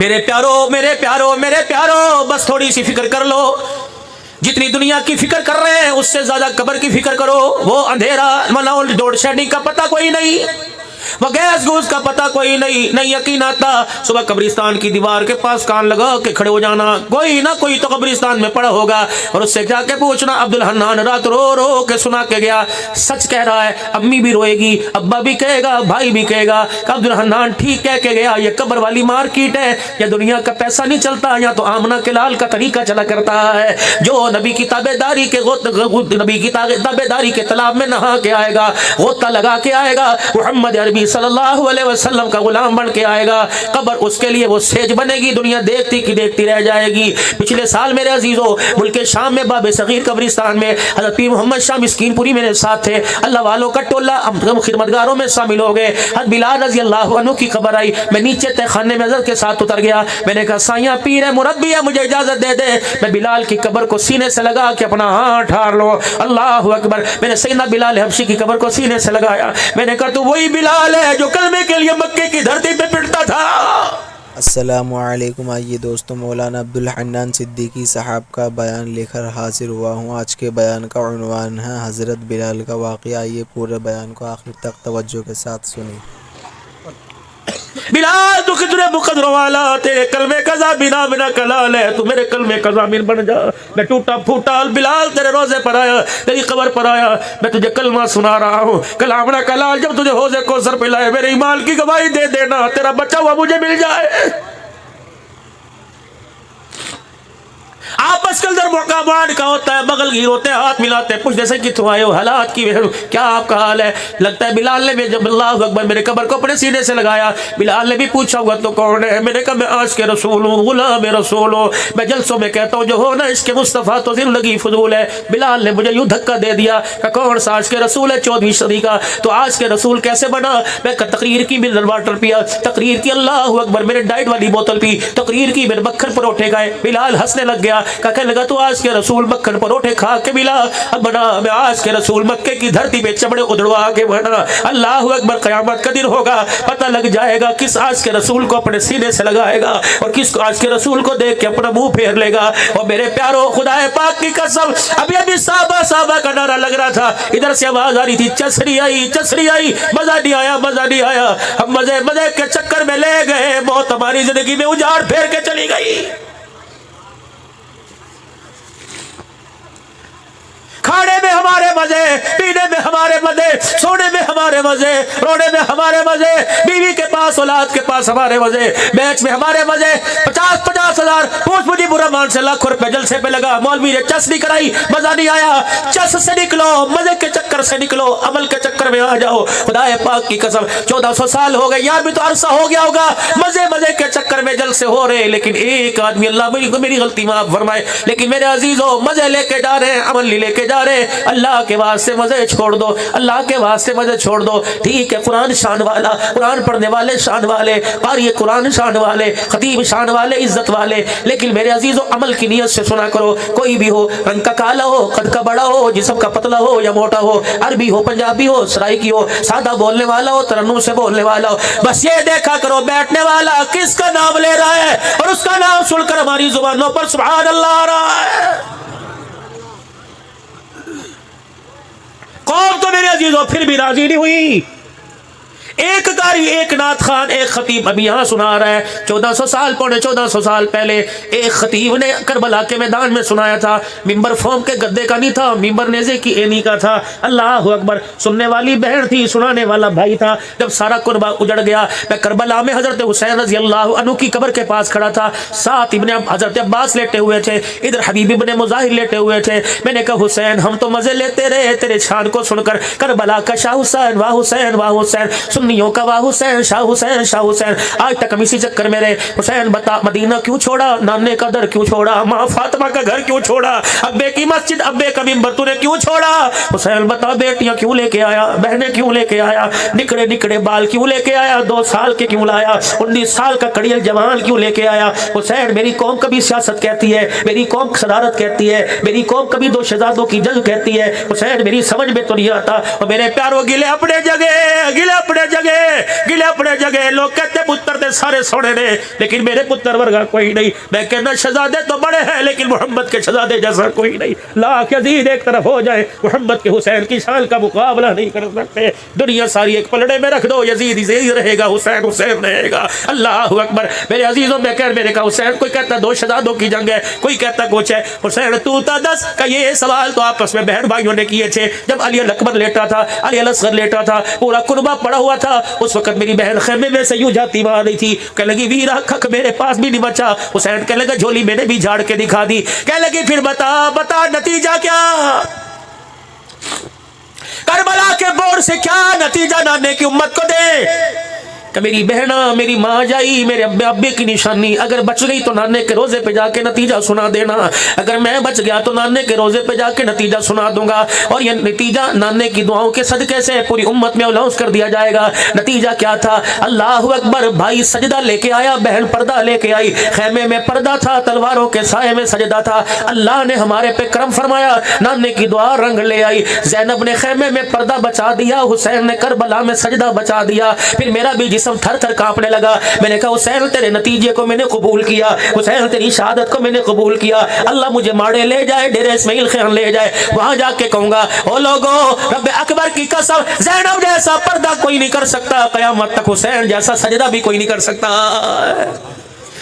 میرے پیارو بس تھوڑی سی فکر کر لو. جتنی دنیا کی فکر کر رہے ہیں اس سے زیادہ قبر کی فکر کرو. وہ اندھیرا مناؤ ڈوڑ شیڈنگ کا پتہ کوئی نہیں, وہ گیس گوس کا پتہ کوئی نہیں یقین آتا. صبح قبرستان کی دیوار کے پاس کان لگا کے کھڑے ہو جانا, کوئی نہ کوئی تو قبرستان میں پڑا ہوگا, اور اس سے جا کے پوچھنا. عبدالحنان رات رو رو کے سنا کے گیا, سچ کہہ رہا ہے. امی بھی روئے گی, ابا بھی کہے گا, بھائی بھی کہے گا کہ عبدالحنان ٹھیک کہہ کے گیا. یہ قبر والی مارکیٹ ہے, یا دنیا کا پیسہ نہیں چلتا, یا تو آمنہ کے لال کا طریقہ چلا کرتا ہے. جو نبی کی تابعداری کے تالاب میں نہا کے آئے گا, غوطہ لگا کے آئے گا, محمد عربی صلی اللہ علیہ وسلم کا غلام بن کے آئے گا, قبر اس کے لیے وہ سیج بنے گی, دنیا دیکھتی کی دیکھتی رہ جائے گی. پچھلے سال میرے عزیزو ملک شام میں باب صغیر قبرستان میں حضرت پیر محمد شاہ مسکین پوری میرے ساتھ تھے. اللہ والوں کا ٹولہ ہم خدمتگاروں میں شامل ہو گئے. حضرت بلال رضی اللہ عنہ کی قبر آئی, میں نیچے تہ خانے میں حضرت کے ساتھ اتر گیا. میں نے کہا سائیاں پیر ہے, مربی ہے, مجھے اجازت دے دے میں بلال کی قبر کو سینے سے لگا کے اپنا ہاتھ ٹھار لو. اللہ اکبر. میں نے سیدنا بلال حبشی کی قبر کو سینے سے لگایا. میں نے کہا تو وہی بلال ہے جو کلمے کے لیے مکے کی دھرتی پہ پٹتا تھا. السلام علیکم. آئیے دوستو, مولانا عبدالحنان صدیقی صاحب کا بیان لے کر حاضر ہوا ہوں. آج کے بیان کا عنوان ہے حضرت بلال کا واقعہ. آئیے پورے بیان کو آخر تک توجہ کے ساتھ سنیں. بلال تو کتنے مقدر والا, تیرے کلمے کا بنا بنا کلال ہے, تو میرے کلمے کا ضامن بن جا. میں ٹوٹا پھوٹا بلال تیرے روزے پر آیا, تیری قبر پر آیا, میں تجھے کلمہ سنا رہا ہوں. کلامنا کلال جب تجھے حوض کوثر پہ لائے, میرے ایمان کی گواہی دے دینا, تیرا بچہ ہوا مجھے مل جائے. آپس کے اندر مقابلہ کا ہوتا ہے, بغل گیر ہوتے ہیں, ہاتھ ملاتے ہیں, پوچھتے سے کتوں آئے ہو, حالات کی کیا آپ کا حال ہے. لگتا ہے بلال نے بھی جب اللہ اکبر میرے قبر کو اپنے سینے سے لگایا, بلال نے بھی پوچھا ہوگا تو کون ہے. میں نے کہا میں عاشق کے رسول ہوں, غلام رسول ہوں, میں جلسوں میں کہتا ہوں جو ہو نا عشق مصطفیٰ تو زندگی فضول ہے. بلال نے مجھے یوں دھکا دے دیا کہ کون سا عاشق رسول ہے 14ویں صدی کا, تو عاشق رسول کیسے بنا. میں تقریر کی منرل واٹر پیا, تقریر کی اللہ اکبر میرے ڈائٹ والی بوتل پی, تقریر کی میرے مکھن پروٹھے کھائے. بلال ہنسنے لگ گیا, کہنے لگا تو آج کے رسول مکھن پروٹھے کھا کے ملا, اب بنا میں آج کے رسول مکے کی دھرتی پہ چمڑے ادڑوا کے بنا. اللہ اکبر. قیامت کا دن ہوگا, پتہ لگ جائے گا کس آج کے رسول کو اپنے سینے سے لگائے گا اور کس آج کے رسول کو دیکھ کے اپنا منہ پھیر لے گا. اور میرے پیارو خدا پاک کی قسم, ابھی صحابہ کا نعرہ لگ رہا تھا, ادھر سے آواز آ رہی تھی چسری آئی, مزہ نہیں آیا. ہم مزے کے چکر میں لے گئے, موت ہماری زندگی میں اجاڑ پھیر کے چلی گئی. کھانے میں ہمارے مزے, پینے میں ہمارے مزے, سونے میں ہمارے مزے, رونے میں ہمارے مزے, بیوی کے پاس اولاد کے پاس ہمارے مزے, میچ میں ہمارے مزے. 50 ہزار پوچھ مجھے برا مان سے لاکھ روپے جلسے پہ لگا, مولوی نے چس نہیں کرائی, مزہ نہیں آیا. چس سے نکلو, مزے کے چکر سے نکلو, عمل کے چکر میں آ جاؤ. خدا پاک کی قسم 1400 سال ہو گئے, یار بھی تو عرصہ ہو گیا ہوگا, مزے کے چکر میں جلسے ہو رہے, لیکن ایک آدمی اللہ میری غلطی معاف فرمائے, لیکن میرے عزیزو مزے لے کے جا رہے ہیں, عمل نہیں لے کے جا رہے. اللہ کے واسطے مزے چھوڑ دو, اللہ کے واسطے مزے چھوڑ دو. ٹھیک ہے قرآن شان والا, قرآن پڑھنے والے شان والے, قاری قرآن شان والے, خطیب شان والے, عزت والے, لیکن میرے عزیزو عمل کی نیت سے سنا کرو. کوئی بھی ہو, رنگ کا کالا ہو, قد کا بڑا ہو, جسم کا پتلا ہو یا موٹا ہو, عربی ہو, پنجابی ہو, سرائکی ہو, سادہ بولنے والا ہو, ترنم سے بولنے والا ہو, بس یہ دیکھا کرو بیٹھنے والا کس کا نام لے رہا ہے, اور اس کا نام سن کر ہماری زبانوں پر سبحان اللہ آ رہا ہے. قوم تو میرے عزیزوں پھر بھی راضی نہیں ہوئی. ایک قاری, ایک نعت خان, ایک خطیب ابھی یہاں سنا رہا ہے. 1400 سال پہلے ایک خطیب نے کربلا کے میدان میں سنایا تھا. ممبر فوم کے گدے کا نہیں تھا, ممبر نیزے کی اینی کا تھا. اللہ اکبر. سننے والی بہن تھی, سنانے والا بھائی تھا. جب سارا قربہ اجڑ گیا, میں کربلا میں حضرت حسین رضی اللہ عنہ کی قبر کے پاس کھڑا تھا. ساتھ حضرت عباس لیٹے ہوئے تھے, ادھر حبیب ابن مظاہر لیٹے ہوئے تھے. میں نے کہا حسین ہم تو مزے لیتے رہے تیرے شان کو سن کر, کربلا کا شاہ حسین, واہ حسین, واہ حسین, سنیوں کا واہ حسین, شاہ حسین, شاہ حسین. آج تک ہم اسی چکر میں رہے. حسین بتا مدینہ کیوں چھوڑا, نانے کا در کیوں چھوڑا, ماں فاطمہ کا گھر کیوں چھوڑا, ابے کی مسجد, ابے کا ممبر تو نے کیوں چھوڑا. حسین بتا بیٹیاں کیوں لے کے آیا, بہنیں کیوں لے کے آیا, نکڑے بال کیوں لے کے آیا, 2 سال کے کیوں لایا, 19 سال کا کڑیل جوان کیوں لے کے آیا. حسین میری قوم کبھی سیاست کہتی ہے, میری قوم صدارت کہتی ہے, میری قوم کبھی 2 شہزادوں کی جنگ کہتی ہے. حسین میری سمجھ میں تو نہیں آتا. اور میرے پیاروں گلے اپنے جگہ گلے اپنے جگہ لوگ کہتے پتر دے سارے سونے نے لیکن میرے پتر ورگا کوئی نہیں میں کہنا شہزادے تو بڑے ہیں لیکن محمد کے شہزادے جیسا کوئی نہیں لاکھ یزید ایک طرف ہو جائے محمد کے حسین کی شان کا مقابلہ نہیں کر سکتے دنیا ساری ایک پلڑے میں رکھ دو یزید یزید رہے گا حسین حسین رہے گا اللہ اکبر میرے عزیزوں میں کہہ میرے کا حسین کوئی کہتا دو شہزادوں کی جنگ ہے کوئی کہتا کچھ ہے حسین تو تا دس کا یہ سوال تو آپس میں بہن بھائیوں نے کیے تھے جب علی الاکبر لیٹا تھا علی الاصغر لیٹا تھا پورا کنبہ پڑا ہوا تھا اس وقت میری بہن خیمے میں سے یوں جاتی وہاں رہی تھی کہنے لگی ویرا کھک میرے پاس بھی نہیں بچا حسین کہنے لگا جھولی میں نے بھی جھاڑ کے دکھا دی کہنے لگی پھر بتا نتیجہ کیا کربلا کے بورڈ سے کیا نتیجہ نانے کی امت کو دے کہ میری بہنا میری ماں جائی میرے ابے کی نشانی اگر بچ گئی تو نانے کے روزے پہ جا کے نتیجہ سنا دینا اگر میں بچ گیا تو نانے کے روزے پہ جا کے نتیجہ سنا دوں گا اور یہ نتیجہ نانے کی دعاؤں کے صدقے سے پوری امت میں الاؤنس کر دیا جائے گا نتیجہ کیا تھا اللہ اکبر بھائی سجدہ لے کے آیا بہن پردہ لے کے آئی خیمے میں پردہ تھا تلواروں کے سائے میں سجدہ تھا اللہ نے ہمارے پہ کرم فرمایا نانے کی دعا رنگ لے آئی زینب نے خیمے میں پردہ بچا دیا حسین نے کربلا میں سجدہ بچا دیا پھر میرا بھی جسم تھر تھر کانپنے لگا میں نے کہا حسین تیرے نتیجے کو میں نے قبول کیا حسین تیری شہادت کو میں نے قبول کیا اللہ مجھے ماڑے لے جائے ڈیرے اسماعیل خان لے جائے وہاں جا کے کہوں گا او لوگو رب اکبر کی قسم زینب جیسا پردہ کوئی نہیں کر سکتا قیامت تک حسین جیسا سجدہ بھی کوئی نہیں کر سکتا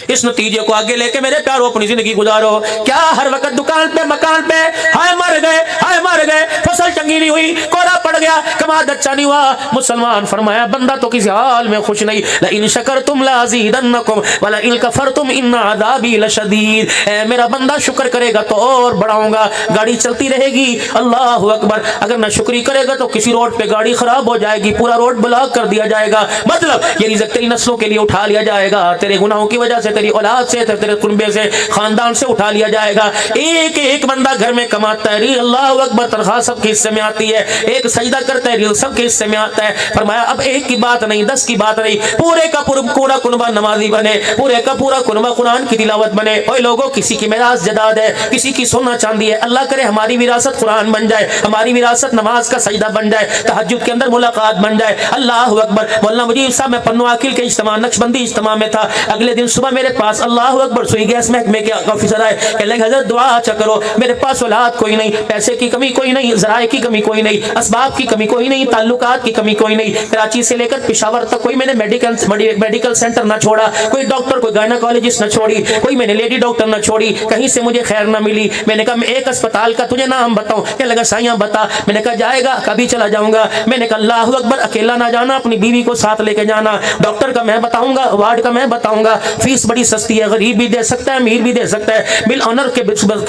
اس نتیجے کو آگے لے کے میرے پیارو اپنی زندگی گزارو کیا ہر وقت دکان پہ مکان پہ ہائے مر گئے فصل چنگی نہیں ہوئی کوڑا پڑ گیا کماد اچھا نہیں ہوا مسلمان فرمایا بندہ تو کسی حال میں خوش نہیں لئن شکرتم لازیدنکم ولئن کفرتم ان عذابی لشدید اے میرا بندہ شکر کرے گا تو اور بڑھاؤں گا گاڑی چلتی رہے گی اللہ اکبر اگر نہ شکری کرے گا تو کسی روڈ پہ گاڑی خراب ہو جائے گی پورا روڈ بلاک کر دیا جائے گا مطلب یہ رزق تیری نسلوں کے لیے اٹھا لیا جائے گا تیرے گناہوں کی وجہ سے تیری اولاد سے تیرے کنبے سے خاندان سے اٹھا لیا جائے گا ایک بندہ گھر میں کماتا ہے اللہ اکبر تنخواہ سب کے حصے میں آتی ہے ایک سجدہ کرتا ہے سب کے حصے میں آتا ہے فرمایا اب ایک کی بات نہیں 10 کی بات نہیں پورے کا پورا کنبہ نمازی بنے پورے کا پورا کنبہ قرآن کی تلاوت بنے اوے لوگوں کسی کی میراث جداد ہے کسی کی سونا چاندی ہے اللہ کرے ہماری وراثت قرآن بن جائے ہماری وراثت نماز کا سجدہ بن جائے تہجد کے اندر ملاقات بن جائے اللہ اکبر مولانا مجیب صاحب میں پنو عاقل کے اجتماع نقشبندی اجتماع میں تھا اگلے دن صبح میرے پاس اللہ اکبر سوئی گیس محکمے کے آفیسر آئے کہ لیں حضرت دعا اچھا کرو میرے پاس اولاد کوئی نہیں پیسے کی کمی کوئی نہیں ذرائع کی کمی کوئی نہیں اسباب کی کمی کوئی نہیں تعلقات کی کمی کوئی نہیں کراچی سے لے کر پشاور تک کوئی میں نے میڈیکل سینٹر نہ چھوڑا کوئی ڈاکٹر کوئی گائناکالوجسٹ نہ چھوڑی کوئی میں نے لیڈی ڈاکٹر نہ چھوڑی کہیں سے مجھے خیر نہ ملی میں نے کہا میں ایک اسپتال کا تجھے نام بتاؤں کہ لگا سائیاں بتا میں نے کہا جائے گا کبھی چلا جاؤں گا میں نے کہا اللہ اکبر اکیلا نہ جانا اپنی بیوی کو ساتھ لے کے جانا ڈاکٹر کا میں بتاؤں گا وارڈ کا میں بتاؤں گا فیس بڑی سستی ہے غریب بھی دے سکتا ہے امیر بھی دے سکتا ہے بل آنر کے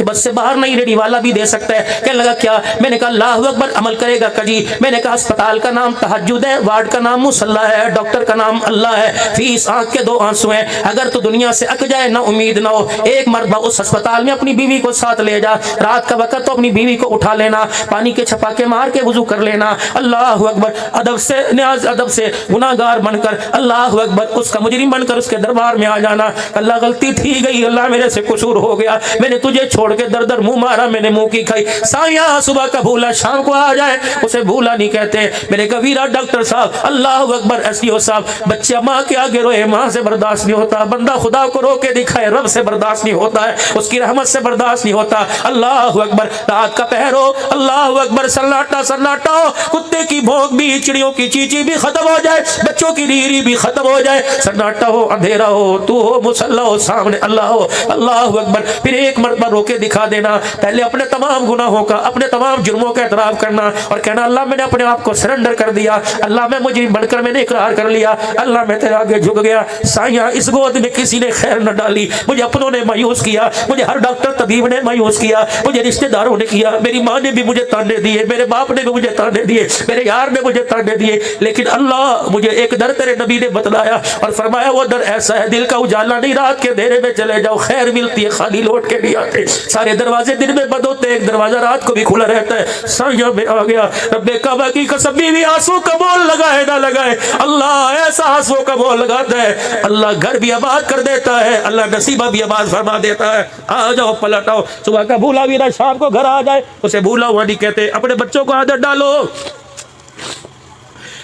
بس سے باہر نہیں ریڈی والا بھی دے سکتا ہے کہ لگا کیا میں نے کہا اللہ اکبر عمل کرے گا کجی میں نے کہا اسپتال کا نام تہجد ہے وارڈ کا نام مصلی ہے ڈاکٹر کا نام اللہ ہے فیس آنکھ کے 2 آنسو ہیں اگر تو دنیا سے اک جائے نہ امید نہ ہو ایک مرتبہ اس اسپتال میں اپنی بیوی کو ساتھ لے جا رات کا وقت تو اپنی بیوی کو اٹھا لینا پانی کے چھپاکے مار کے وضو کر لینا اللہ اکبر ادب سے نیاز ادب سے گناہگار بن کر اللہ اکبر اس کا مجرم بن کر اس کے دربار میں آ جانا اللہ غلطی تھی گئی اللہ میرے سے قصور ہو گیا میں نے تجھے چھوڑ کے در در منہ مارا میں نے منہ کی کھائی سایہ صبح کا بھولا شام کو آ جائے اسے بھولا نہیں کہتے میرے کبیرہ ڈاکٹر صاحب اللہ اکبر ایس ڈی او صاحب بچہ ماں کے آگے روئے ماں سے برداشت نہیں ہوتا بندہ خدا کو رو کے دکھائے رب سے برداشت نہیں ہوتا ہے اس کی رحمت سے برداشت نہیں ہوتا اللہ اکبر رات کا پہر ہو اللہ اکبر سناٹا سناٹا ہو کتے کی بھونک بھی چڑیوں کی چیچی بھی ختم ہو جائے بچوں کی ریری بھی ختم ہو جائے سناٹا ہو اندھیرا ہو تو ہو مصلی ہو سامنے اللہ ہو اللہ اکبر پھر ایک مرتبہ رو کے دکھا دینا پہلے اپنے تمام گناہوں کا اپنے تمام جرموں کا اعتراف کرنا اور کہنا اللہ میں نے اپنے آپ کو سرنڈر کر دیا اللہ میں مجھے بن کر میں نے اقرار کر لیا اللہ میں تیرے آگے جھک گیا سایاں اس گود میں کسی نے خیر نہ ڈالی مجھے اپنوں نے مایوس کیا مجھے ہر ڈاکٹر طبیب نے مایوس کیا مجھے رشتہ داروں نے کیا میری ماں نے بھی مجھے تانے دیے میرے باپ نے بھی مجھے تانے دیے میرے یار نے مجھے تانے دیے لیکن اللہ مجھے ایک در تیرے نبی نے بتلایا اور فرمایا وہ در ایسا ہے دل کا اجالا نہیں رات کے اندھیرے میں چلے جاؤ خیر ملتی ہے خالی لوٹ کے نہیں آتے سارے دروازے دن میں بند ہوتے ایک دروازہ رات کو بھی کھلا رہتا ہے سایہ میں آ گیا رب کعبہ کی قسم بیوی آنسو کا بول لگائے نہ لگائے اللہ ایسا آنسو کا بول لگاتا ہے اللہ گھر بھی آباد کر دیتا ہے اللہ نصیبہ بھی آباد فرما دیتا ہے آ جاؤ پلٹ آؤ صبح کا بھولا بھی نہ شام کو گھر آ جائے اسے بھولا ہوا نہیں کہتے اپنے بچوں کو عادت ڈالو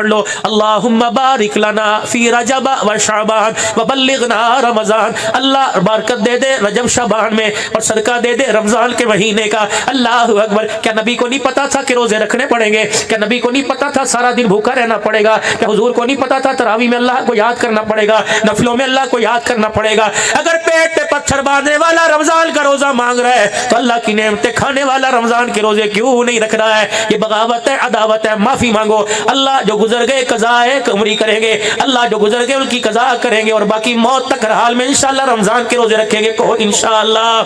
پڑھ لو, اللہم بارک لنا فی رجب و شعبان وبلغنا رمضان. اللہ برکت دے دے رجب شعبان میں اور صدقہ دے دے رمضان کے مہینے کا. اللہ اکبر. کیا نبی کو نہیں پتا تھا کہ روزے رکھنے پڑیں گے؟ کیا نبی کو نہیں پتا تھا سارا دن بھوکا رہنا پڑے گا؟ کیا حضور کو نہیں پتا تھا تراویح میں اللہ کو یاد کرنا پڑے گا, نفلوں میں اللہ کو یاد کرنا پڑے گا؟ اگر پیٹ پہ پتھر باندھنے والا رمضان کا روزہ مانگ رہا ہے تو اللہ کی نعمتیں کھانے والا رمضان کے روزے کیوں نہیں رکھ رہا ہے؟ یہ بغاوت ہے, عداوت ہے. معافی مانگو. اللہ جو گزر گئے قضا ہے عمری کریں گے, اللہ جو گزر گئے ان کی قضا کریں گے, اور باقی موت تک ہر حال میں انشاءاللہ رمضان کے روزے رکھیں گے. کہو انشاءاللہ.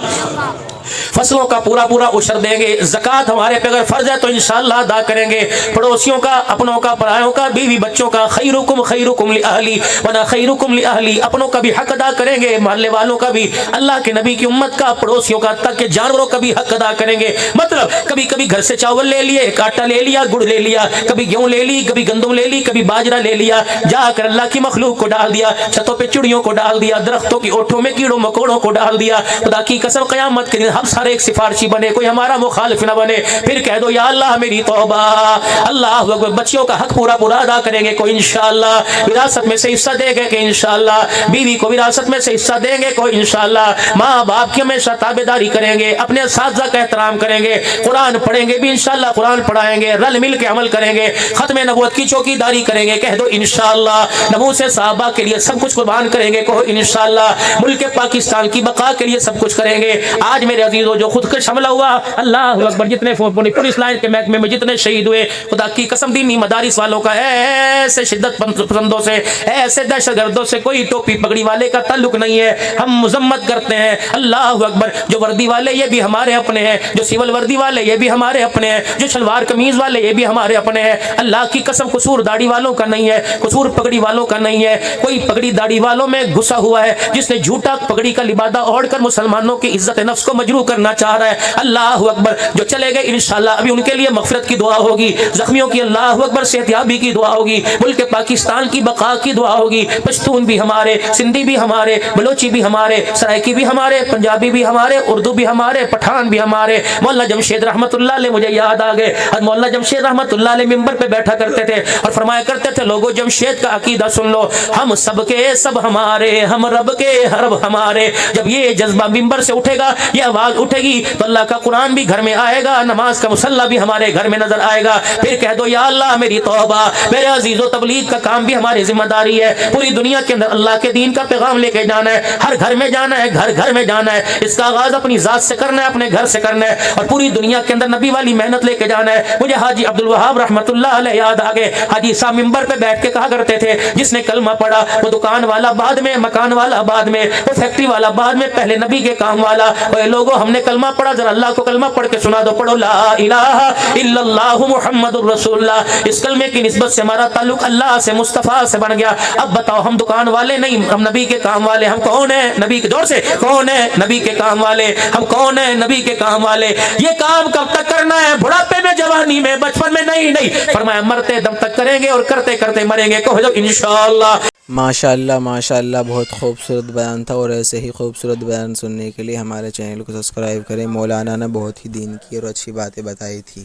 فصلوں کا پورا پورا عشر دیں گے. زکوٰۃ ہمارے پہ اگر فرض ہے تو انشاءاللہ ادا کریں گے. پڑوسیوں کا, اپنوں کا, پرایوں کا, بیوی بچوں کا. خیرکم خیرکم لأہلی ونا خیرکم لأہلی. اپنوں کا بھی حق ادا کریں گے, محلے والوں کا بھی, اللہ کے نبی کی امت کا, پڑوسیوں کا, تک کہ جانوروں کا بھی حق ادا کریں گے. مطلب کبھی کبھی گھر سے چاول لے لیے, آٹا لے لیا, گڑ لے لیا, کبھی گیہوں لے لی, کبھی گندم لے لی, کبھی باجرہ لے لیا, جا کر اللہ کی مخلوق کو ڈال دیا, چھتوں پہ چڑیوں کو ڈال دیا, درختوں کی اوٹھوں میں کیڑوں مکوڑوں کو ڈال دیا. خدا کی قسم قیامت کے دن ہم سارے ایک سفارشی بنے, کوئی ہمارا مخالف نہ بنے. پھر کہہ دو یا اللہ میری توبہ. اللہ اکبر. بچیوں کا حق پورا پورا ادا کریں گے. کوئی انشاءاللہ وراثت میں سے حصہ دے گے کہ انشاءاللہ. بیوی کو وراثت میں سے حصہ دیں گے کوئی انشاءاللہ. ماں باپ کی ہمیشہ تابعداری کریں گے, اپنے اساتذہ کا احترام کریں گے, قرآن پڑھیں گے بھی انشاءاللہ, قرآن پڑھائیں گے, رل مل کے عمل کریں گے, ختم نبوت کی چوکی داری کریں گے. کہہ دو انشاءاللہ. نبوت سے صحابہ کے لیے سب کچھ قربان کریں گے. کہو انشاءاللہ. ملک پاکستان کی بقا کے لیے سب کچھ کریں گے. آج میرے عزیزوں جو خودکش حملہ ہوا, اللہ اکبر, جتنے پولیس لائن کے محکمے میں جتنے شہید ہوئے, خدا کی قسم دینی مدارس والوں کا ایسے شدت پسندوں سے, ایسے دہشت گردوں سے کوئی ٹوپی پگڑی والے کا تعلق نہیں ہے. ہم مذمت کرتے ہیں. اللہ اکبر. جو وردی والے یہ بھی ہمارے اپنے ہیں, جو سول وردی والے یہ بھی ہمارے اپنے ہیں, جو شلوار قمیض والے یہ بھی ہمارے اپنے ہیں. اللہ کی قسم قصور داڑھی والوں کا نہیں ہے, قصور پگڑی والوں کا نہیں ہے. کوئی پگڑی داڑھی والوں میں گھسا ہوا ہے جس نے جھوٹا پگڑی کا لبادہ اوڑھ کر مسلمانوں کی عزت نفس کو مجروح کرنا چاہ رہا ہے. اللہ اکبر. جو چلے گئے انشاءاللہ ابھی ان کے لیے مغفرت کی دعا ہوگی, زخمیوں کی اللہ اکبر صحت یابی کی دعا ہوگی, ملک پاکستان کی بقا کی دعا ہوگی. پشتون بھی ہمارے, سندھی بھی ہمارے, بلوچی بھی ہمارے, سرائکی بھی ہمارے, پنجابی بھی ہمارے, اردو بھی ہمارے, پٹھان بھی ہمارے. مولانا جمشید رحمت اللہ علیہ مجھے یاد آ گئے. مولانا جمشید رحمت اللہ علیہ ممبر پہ بیٹھا کرتے تھے اور فرمایا کرتے تھے, لوگوں جمشید کا عقیدہ سن لو, ہم سب کے سب ہمارے, ہم رب کے رب ہمارے. جب یہ جذبہ ممبر سے اٹھے گا, یہ آواز اٹھے گی, تو اللہ کا قرآن بھی گھر میں آئے گا, نماز کا مصلی بھی ہمارے گھر میں نظر آئے گا. پھر کہہ دو یا اللہ میری توبہ. میرے عزیزو, تبلیغ کا کام بھی ہماری ذمہ داری ہے. پوری دنیا کے اندر اللہ کے دین کا پیغام لے کے جانا ہے, ہر گھر میں جانا ہے, گھر گھر میں جانا ہے. اس کا آغاز اپنی ذات سے کرنا ہے, اپنے گھر سے کرنا ہے, اور پوری دنیا کے اندر نبی والی محنت لے کے جانا ہے. مجھے حاجی عبد الوہاب رحمت اللہ علیہ یاد آ گئے. حاجی صاحب ممبر پہ بیٹھ کے کہا کرتے تھے, جس نے کلمہ پڑھا وہ دکان والا بعد میں, مکان والا بعد میں, وہ فیکٹری والا بعد میں, پہلے نبی کے کام والا. اے لوگوں, ہم نے کلمہ پڑھا, ذرا اللہ کو کلمہ پڑھ کے سنا دو. پڑھو لا الہ الا اللہ محمد الرسول اللہ. اس کلمے کی نسبت سے ہمارا تعلق اللہ سے, مصطفیٰ سے بن گیا. اب بتاؤ, ہم دکان والے نہیں, ہم نبی کے کام والے. ہم کون ہیں؟ نبی کے دور سے کون ہے؟ نبی کے کام والے. ہم کون ہیں؟ نبی کے کام والے. یہ کام کب تک کرنا ہے؟ بڑھاپے میں, جوانی میں, بچپن میں نہیں. فرمایا مرتے دم تک کریں گے اور کرتے کرتے مریں گے. کہو انشاءاللہ. ماشاءاللہ ماشاءاللہ. بہت خوبصورت بیان تھا, اور ایسے ہی خوبصورت بیان سننے کے لیے ہمارے چینل کو سبسکرائب کریں. مولانا نے بہت ہی دین کی اور اچھی باتیں بتائی تھی.